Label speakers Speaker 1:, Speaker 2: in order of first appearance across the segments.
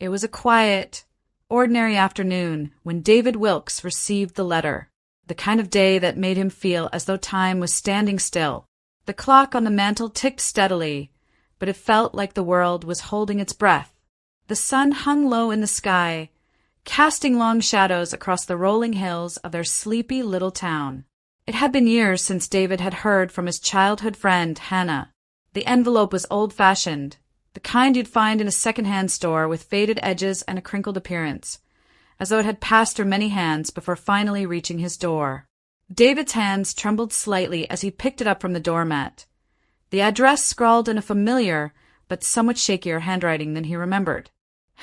Speaker 1: It was a quiet, ordinary afternoon when David Wilkes received the letter, the kind of day that made him feel as though time was standing still. The clock on the mantel ticked steadily, but it felt like the world was holding its breath. The sun hung low in the sky, casting long shadows across the rolling hills of their sleepy little town. It had been years since David had heard from his childhood friend, Hannah. The envelope was old-fashioned, the kind you'd find in a second-hand store with faded edges and a crinkled appearance, as though it had passed through many hands before finally reaching his door. David's hands trembled slightly as he picked it up from the doormat. The address scrawled in a familiar but somewhat shakier handwriting than he remembered.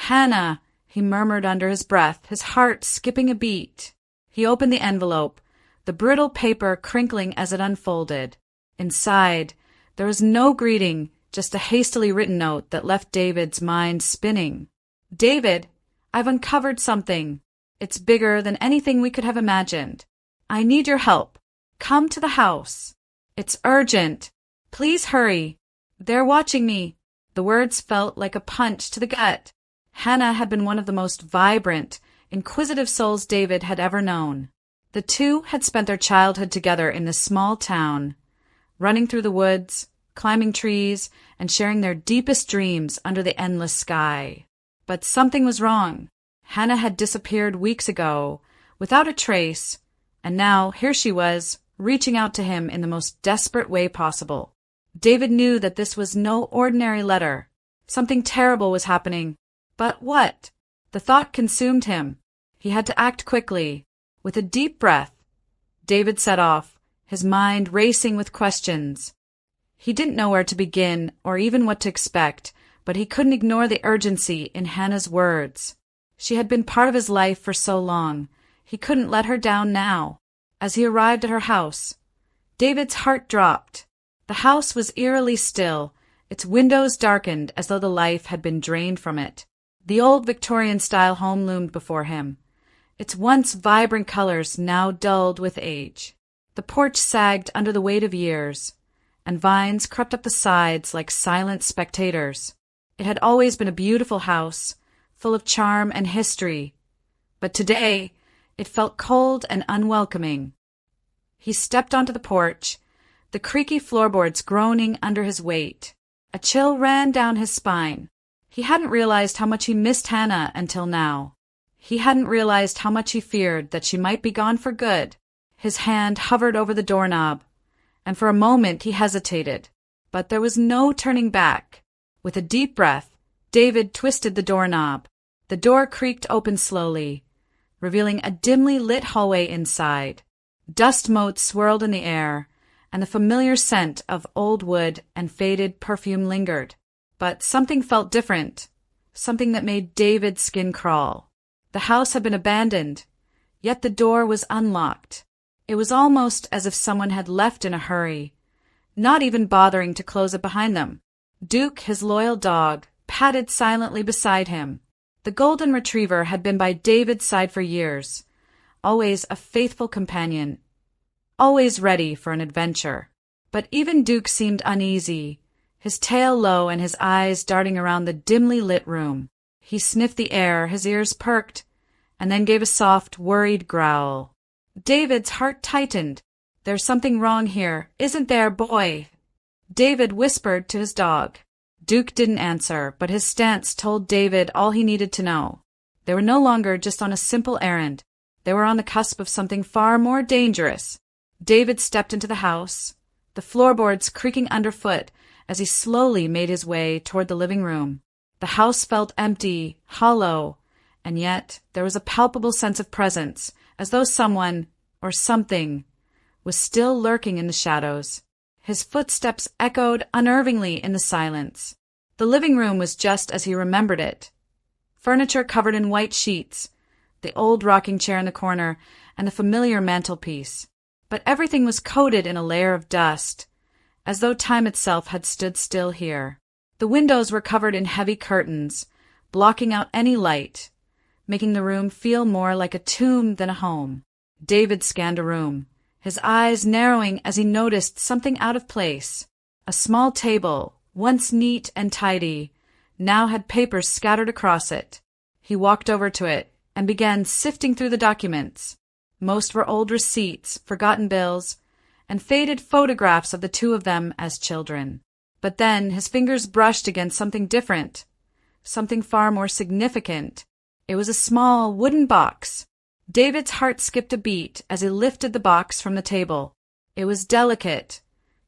Speaker 1: "Hannah," he murmured under his breath, his heart skipping a beat. He opened the envelope, the brittle paper crinkling as it unfolded. Inside, there was no greeting, just a hastily written note that left David's mind spinning. "David, I've uncovered something. It's bigger than anything we could have imagined. I need your help. Come to the house. It's urgent. Please hurry. They're watching me." The words felt like a punch to the gut. Hannah had been one of the most vibrant, inquisitive souls David had ever known. The two had spent their childhood together in this small town, running through the woods, climbing trees, and sharing their deepest dreams under the endless sky. But something was wrong. Hannah had disappeared weeks ago, without a trace, and now here she was, reaching out to him in the most desperate way possible. David knew that this was no ordinary letter. Something terrible was happening. But what? The thought consumed him. He had to act quickly. With a deep breath, David set off, his mind racing with questions. He didn't know where to begin or even what to expect, but he couldn't ignore the urgency in Hannah's words. She had been part of his life for so long. He couldn't let her down now. As he arrived at her house, David's heart dropped. The house was eerily still, its windows darkened as though the life had been drained from it. The old Victorian-style home loomed before him, its once vibrant colors now dulled with age. The porch sagged under the weight of years, and vines crept up the sides like silent spectators. It had always been a beautiful house, full of charm and history, but today it felt cold and unwelcoming. He stepped onto the porch, the creaky floorboards groaning under his weight. A chill ran down his spine. He hadn't realized how much he missed Hannah until now. He hadn't realized how much he feared that she might be gone for good. His hand hovered over the doorknob, and for a moment he hesitated. But there was no turning back. With a deep breath, David twisted the doorknob. The door creaked open slowly, revealing a dimly lit hallway inside. Dust motes swirled in the air, and the familiar scent of old wood and faded perfume lingered. But something felt different, something that made David's skin crawl. The house had been abandoned, yet the door was unlocked. It was almost as if someone had left in a hurry, not even bothering to close it behind them. Duke, his loyal dog, padded silently beside him. The golden retriever had been by David's side for years, always a faithful companion, always ready for an adventure. But even Duke seemed uneasy, his tail low and his eyes darting around the dimly lit room. He sniffed the air, his ears perked, and then gave a soft, worried growl. David's heart tightened. "There's something wrong here, isn't there, boy?" David whispered to his dog. Duke didn't answer, but his stance told David all he needed to know. They were no longer just on a simple errand. They were on the cusp of something far more dangerous. David stepped into the house, the floorboards creaking underfoot as he slowly made his way toward the living room. The house felt empty, hollow, and yet there was a palpable sense of presence, as though someone, or something, was still lurking in the shadows. His footsteps echoed unnervingly in the silence. The living room was just as he remembered it. Furniture covered in white sheets, the old rocking chair in the corner, and the familiar mantelpiece. But everything was coated in a layer of dust, as though time itself had stood still here. The windows were covered in heavy curtains, blocking out any light, making the room feel more like a tomb than a home. David scanned a room, his eyes narrowing as he noticed something out of place. A small table, once neat and tidy, now had papers scattered across it. He walked over to it and began sifting through the documents. Most were old receipts, forgotten bills, and faded photographs of the two of them as children. But then his fingers brushed against something different, something far more significant. It was a small wooden box. David's heart skipped a beat as he lifted the box from the table. It was delicate,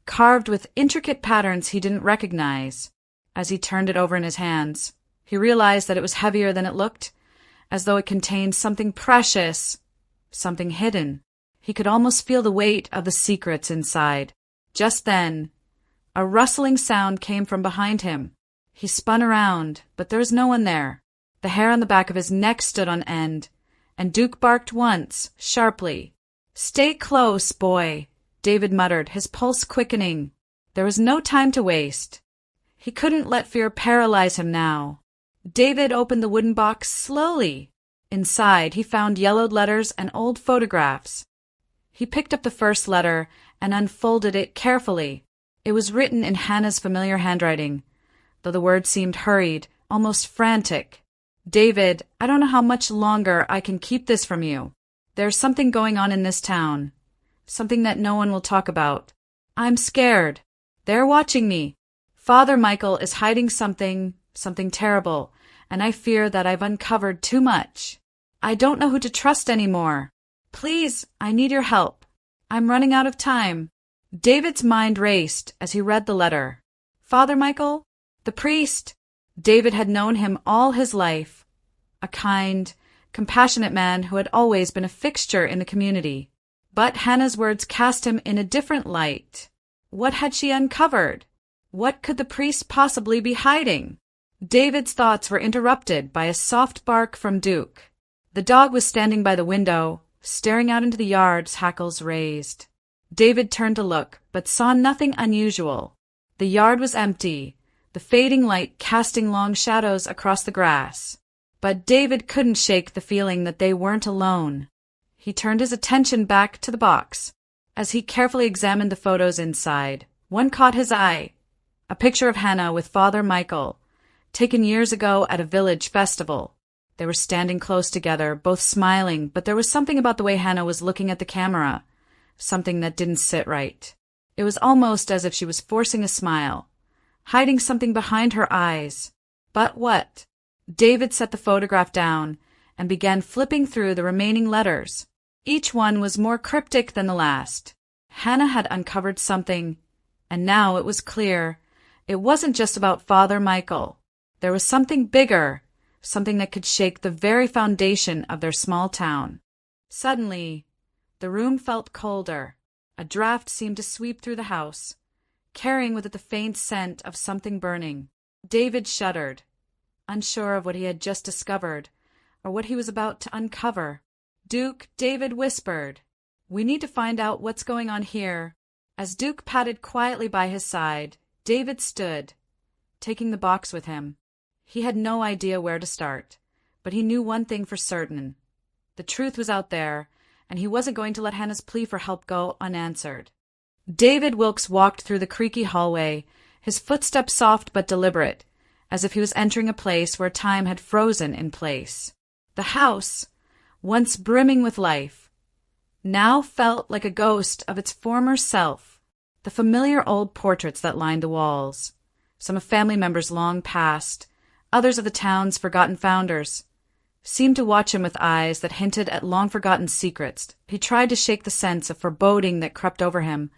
Speaker 1: carved with intricate patterns he didn't recognize. As he turned it over in his hands, he realized that it was heavier than it looked, as though it contained something precious, something hidden. He could almost feel the weight of the secrets inside. Just then, a rustling sound came from behind him. He spun around, but there was no one there. The hair on the back of his neck stood on end, and Duke barked once, sharply. "Stay close, boy," David muttered, his pulse quickening. There was no time to waste. He couldn't let fear paralyze him now. David opened the wooden box slowly. Inside, he found yellowed letters and old photographs. He picked up the first letter and unfolded it carefully. It was written in Hannah's familiar handwriting, though the words seemed hurried, almost frantic. "David, I don't know how much longer I can keep this from you. There's something going on in this town. Something that no one will talk about. I'm scared. They're watching me. Father Michael is hiding something terrible, and I fear that I've uncovered too much. I don't know who to trust anymore. Please, I need your help. I'm running out of time." David's mind raced as he read the letter. Father Michael? The priest? David had known him all his life. A kind, compassionate man who had always been a fixture in the community. But Hannah's words cast him in a different light. What had she uncovered? What could the priest possibly be hiding? David's thoughts were interrupted by a soft bark from Duke. The dog was standing by the window, staring out into the yard, hackles raised. David turned to look, but saw nothing unusual. The yard was empty, the fading light casting long shadows across the grass. But David couldn't shake the feeling that they weren't alone. He turned his attention back to the box. As he carefully examined the photos inside, one caught his eye. A picture of Hannah with Father Michael, taken years ago at a village festival. They were standing close together, both smiling, but there was something about the way Hannah was looking at the camera, something that didn't sit right. It was almost as if she was forcing a smile, hiding something behind her eyes. But what? David set the photograph down and began flipping through the remaining letters. Each one was more cryptic than the last. Hannah had uncovered something, and now it was clear. It wasn't just about Father Michael. There was something bigger, something that could shake the very foundation of their small town. Suddenly, the room felt colder. A draft seemed to sweep through the house, carrying with it the faint scent of something burning. David shuddered, unsure of what he had just discovered, or what he was about to uncover. "Duke," David whispered, "we need to find out what's going on here." As Duke padded quietly by his side, David stood, taking the box with him. He had no idea where to start, but he knew one thing for certain. The truth was out there, and he wasn't going to let Hannah's plea for help go unanswered. David Wilkes walked through the creaky hallway, his footsteps soft but deliberate, as if he was entering a place where time had frozen in place. The house, once brimming with life, now felt like a ghost of its former self. The familiar old portraits that lined the walls, some of family members long past, others of the town's forgotten founders, seemed to watch him with eyes that hinted at long-forgotten secrets. He tried to shake the sense of foreboding that crept over him,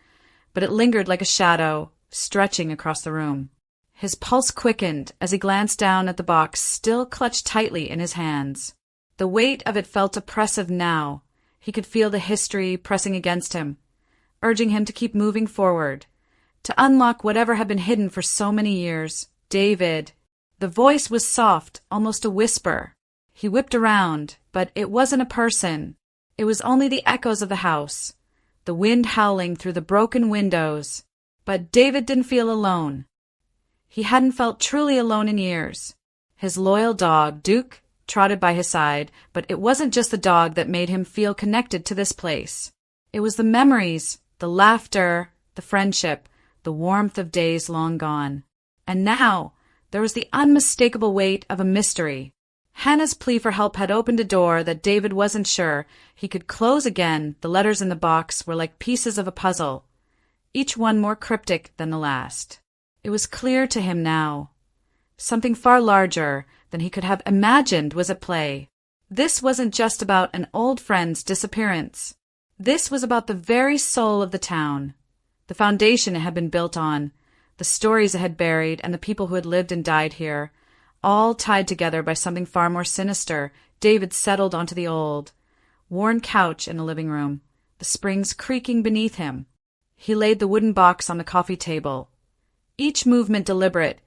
Speaker 1: but it lingered like a shadow, stretching across the room. His pulse quickened as he glanced down at the box still clutched tightly in his hands. The weight of it felt oppressive now. He could feel the history pressing against him, urging him to keep moving forward, to unlock whatever had been hidden for so many years. "David." The voice was soft, almost a whisper. He whipped around, but it wasn't a person. It was only the echoes of the house, the wind howling through the broken windows. But David didn't feel alone. He hadn't felt truly alone in years. His loyal dog, Duke, trotted by his side, but it wasn't just the dog that made him feel connected to this place. It was the memories, the laughter, the friendship, the warmth of days long gone. And now there was the unmistakable weight of a mystery. Hannah's plea for help had opened a door that David wasn't sure he could close again. The letters in the box were like pieces of a puzzle, each one more cryptic than the last. It was clear to him now. Something far larger than he could have imagined was at play. This wasn't just about an old friend's disappearance. This was about the very soul of the town, the foundation it had been built on, the stories it had buried, and the people who had lived and died here, all tied together by something far more sinister. David settled onto the old, worn couch in the living room, the springs creaking beneath him. He laid the wooden box on the coffee table, each movement deliberate,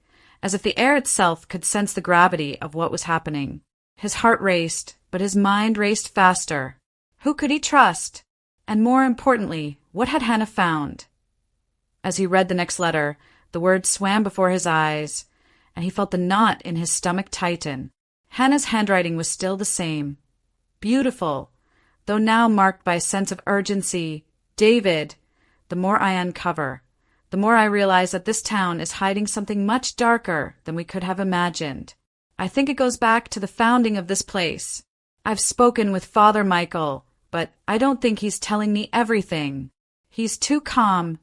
Speaker 1: as if the air itself could sense the gravity of what was happening. His heart raced, but his mind raced faster. Who could he trust? And more importantly, what had Hannah found? As he read the next letter, the words swam before his eyes, and he felt the knot in his stomach tighten. Hannah's handwriting was still the same. Beautiful, though now marked by a sense of urgency. David, the more I uncover, the more I realize that this town is hiding something much darker than we could have imagined. I think it goes back to the founding of this place. I've spoken with Father Michael, but I don't think he's telling me everything. He's too calm,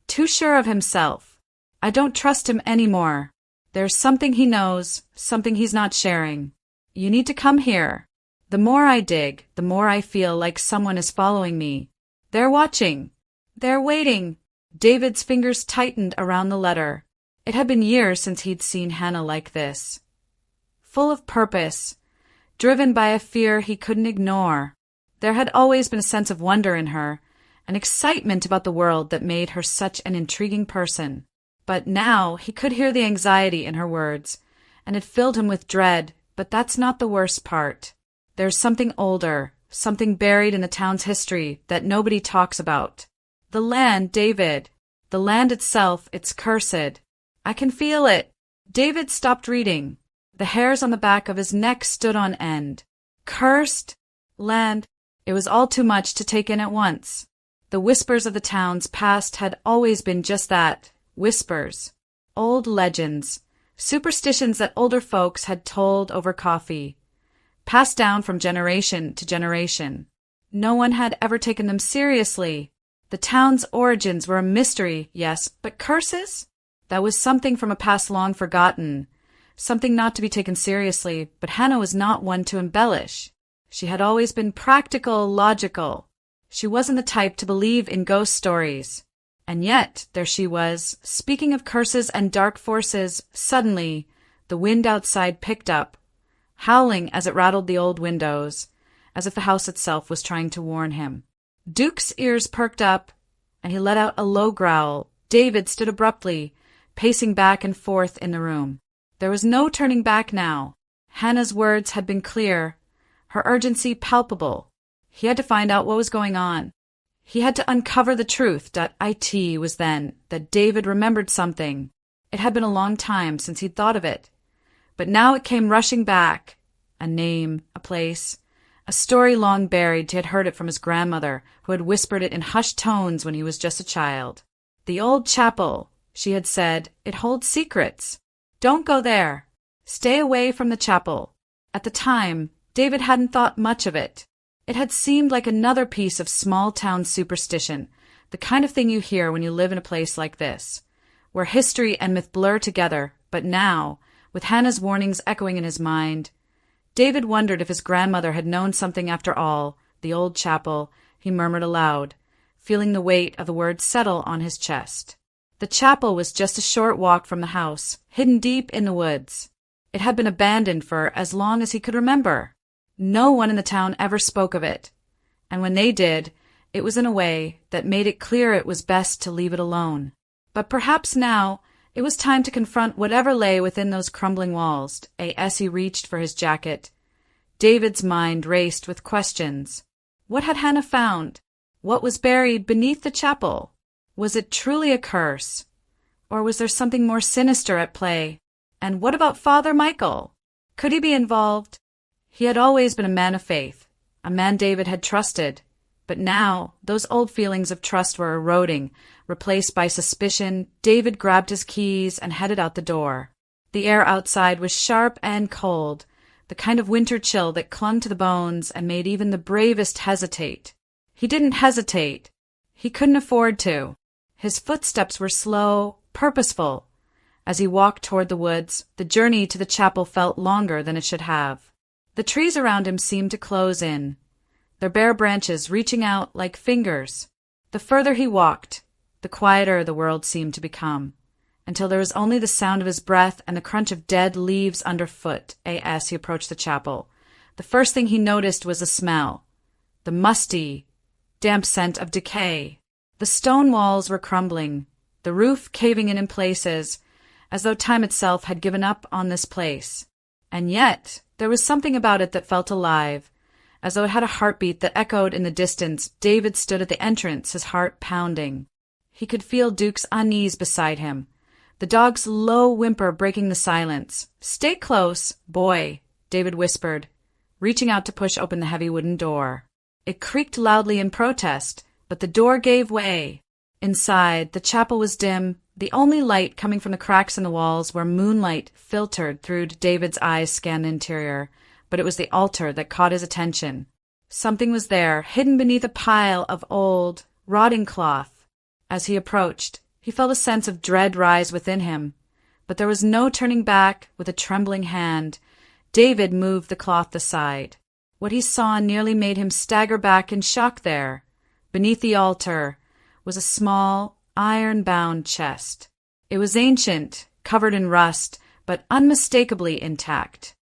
Speaker 1: too sure of himself. I don't trust him anymore. There's something he knows, something he's not sharing. You need to come here. The more I dig, the more I feel like someone is following me. They're watching. They're waiting. David's fingers tightened around the letter. It had been years since he'd seen Hannah like this. Full of purpose, driven by a fear he couldn't ignore. There had always been a sense of wonder in her, an excitement about the world that made her such an intriguing person. But now he could hear the anxiety in her words, and it filled him with dread. But that's not the worst part. There's something older, something buried in the town's history that nobody talks about. The land, David. The land itself, it's cursed. I can feel it. David stopped reading. The hairs on the back of his neck stood on end. Cursed? Land? It was all too much to take in at once. The whispers of the town's past had always been just that, whispers. Old legends, superstitions that older folks had told over coffee, passed down from generation to generation. No one had ever taken them seriously. The town's origins were a mystery, yes, but curses? That was something from a past long forgotten, something not to be taken seriously. But Hannah was not one to embellish. She had always been practical, logical. She wasn't the type to believe in ghost stories. And yet, there she was, speaking of curses and dark forces. Suddenly, the wind outside picked up, howling as it rattled the old windows, as if the house itself was trying to warn him. Duke's ears perked up, and he let out a low growl. David stood abruptly, pacing back and forth in the room. There was no turning back now. Hannah's words had been clear, her urgency palpable. He had to find out what was going on. He had to uncover the truth. It was then that David remembered something. It had been a long time since he'd thought of it. But now it came rushing back. A name, a place, a story long buried. He had heard it from his grandmother, who had whispered it in hushed tones when he was just a child. The old chapel, she had said, it holds secrets. Don't go there. Stay away from the chapel. At the time, David hadn't thought much of it. It had seemed like another piece of small-town superstition, the kind of thing you hear when you live in a place like this, where history and myth blur together. But now, with Hannah's warnings echoing in his mind, David wondered if his grandmother had known something after all. The old chapel, he murmured aloud, feeling the weight of the words settle on his chest. The chapel was just a short walk from the house, hidden deep in the woods. It had been abandoned for as long as he could remember. No one in the town ever spoke of it, and when they did, it was in a way that made it clear it was best to leave it alone. But perhaps now it was time to confront whatever lay within those crumbling walls. As he reached for his jacket, David's mind raced with questions. What had Hannah found? What was buried beneath the chapel? Was it truly a curse? Or was there something more sinister at play? And what about Father Michael? Could he be involved? He had always been a man of faith, a man David had trusted. But now, those old feelings of trust were eroding, replaced by suspicion. David grabbed his keys and headed out the door. The air outside was sharp and cold, the kind of winter chill that clung to the bones and made even the bravest hesitate. He didn't hesitate. He couldn't afford to. His footsteps were slow, purposeful. As he walked toward the woods, the journey to the chapel felt longer than it should have. The trees around him seemed to close in, their bare branches reaching out like fingers. The further he walked, the quieter the world seemed to become, until there was only the sound of his breath and the crunch of dead leaves underfoot as he approached the chapel. The first thing he noticed was the smell, the musty, damp scent of decay. The stone walls were crumbling, the roof caving in places, as though time itself had given up on this place. And yet, there was something about it that felt alive, as though it had a heartbeat that echoed in the distance. David stood at the entrance, his heart pounding. He could feel Duke's unease beside him, the dog's low whimper breaking the silence. "Stay close, boy," David whispered, reaching out to push open the heavy wooden door. It creaked loudly in protest, but the door gave way. Inside, the chapel was dim, the only light coming from the cracks in the walls where moonlight filtered through. David's eyes scanned the interior, but it was the altar that caught his attention. Something was there, hidden beneath a pile of old, rotting cloth. As he approached, he felt a sense of dread rise within him, but there was no turning back. With a trembling hand, David moved the cloth aside. What he saw nearly made him stagger back in shock. There, beneath the altar, was a small, iron-bound chest. It was ancient, covered in rust, but unmistakably intact.